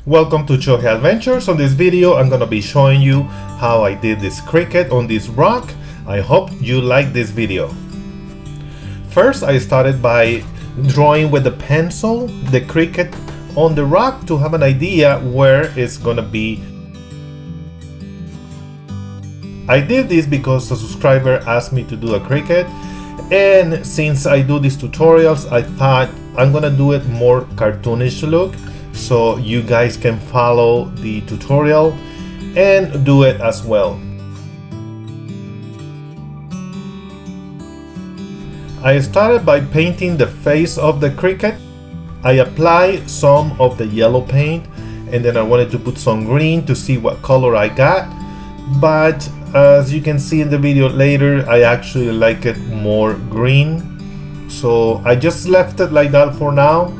Welcome to Chohe Adventures. On this video I'm gonna be showing you how I did this cricket on this rock. I hope you like this video. First I started by drawing with the pencil the cricket on the rock to have an idea where it's gonna be. I did this because a subscriber asked me to do a cricket, and since I do these tutorials I thought I'm gonna do it more cartoonish look so you guys can follow the tutorial and do it as well. I started by painting the face of the cricket. I applied some of the yellow paint and then I wanted to put some green to see what color I got, but as you can see in the video later, I actually like it more green, so I just left it like that for now,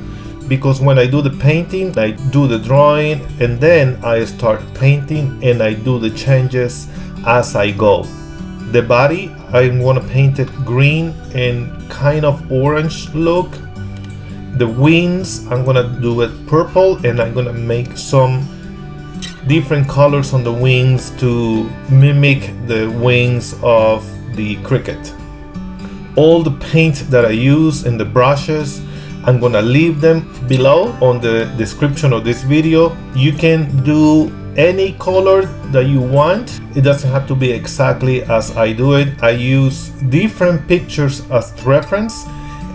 because when I do the painting I do the drawing and then I start painting and I do the changes as I go. The body I'm gonna paint it green and kind of orange look. The wings I'm gonna do it purple, and I'm gonna make some different colors on the wings to mimic the wings of the cricket. All the paint that I use and the brushes, I'm gonna leave them below on the description of this video. You can do any color that you want. It doesn't have to be exactly as I do it. I use different pictures as reference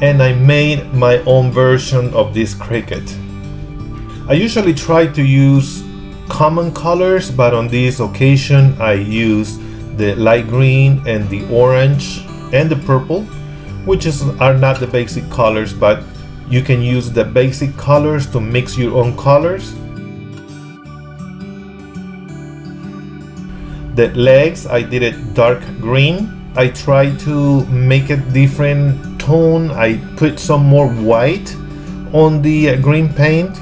and I made my own version of this cricket. I usually try to use common colors, but on this occasion I use the light green and the orange and the purple, which are not the basic colors, but you can use the basic colors to mix your own colors. The legs I did it dark green. I tried to make it different tone. I put some more white on the green paint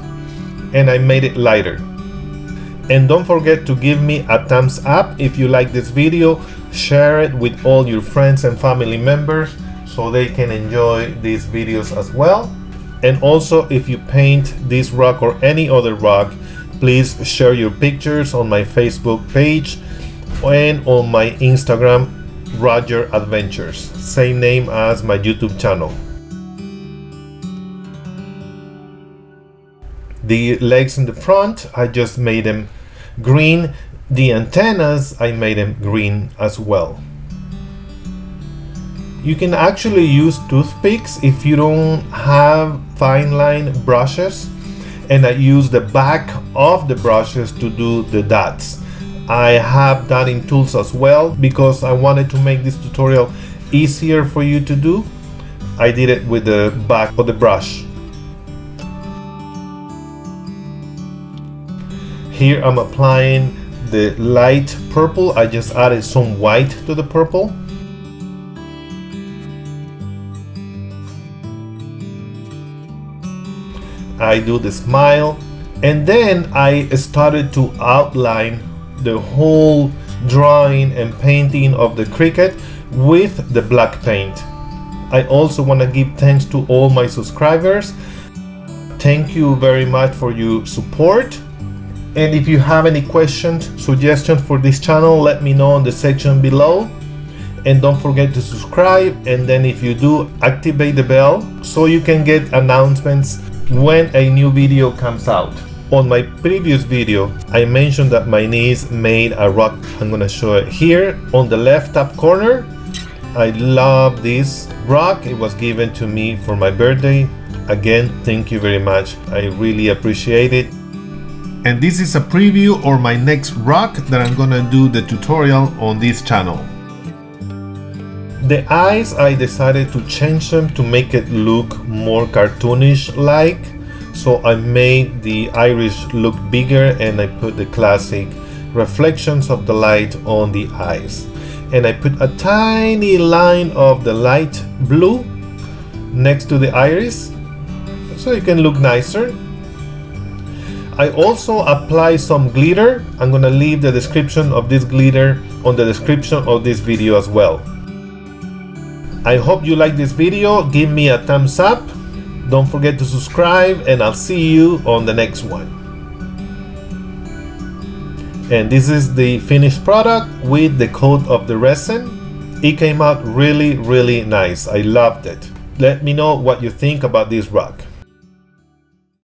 and I made it lighter. And don't forget to give me a thumbs up if you like this video. Share it with all your friends and family members so they can enjoy these videos as well. And also, if you paint this rock or any other rock, please share your pictures on my Facebook page and on my Instagram, Roger Adventures, same name as my YouTube channel. The legs in the front, I just made them green. The antennas, I made them green as well. You can actually use toothpicks if you don't have fine line brushes, and I use the back of the brushes to do the dots. I have dotting tools as well because I wanted to make this tutorial easier for you to do. I did it with the back of the brush. Here I'm applying the light purple. I just added some white to the purple. I do the smile, and then I started to outline the whole drawing and painting of the cricket with the black paint. I also want to give thanks to all my subscribers. Thank you very much for your support. And if you have any questions, suggestions for this channel, let me know in the section below. And don't forget to subscribe, and then if you do, activate the bell so you can get announcements when a new video comes out. On my previous video, I mentioned that my niece made a rock. I'm gonna show it here on the left top corner. I love this rock. It was given to me for my birthday. Again, thank you very much. I really appreciate it. And this is a preview of my next rock that I'm gonna do the tutorial on this channel. The eyes, I decided to change them to make it look more cartoonish like. So I made the iris look bigger and I put the classic reflections of the light on the eyes. And I put a tiny line of the light blue next to the iris so it can look nicer. I also apply some glitter. I'm gonna leave the description of this glitter on the description of this video as well. I hope you like this video. Give me a thumbs up. Don't forget to subscribe, and I'll see you on the next one. And this is the finished product with the coat of the resin. It came out really nice. I loved it. Let me know what you think about this rug.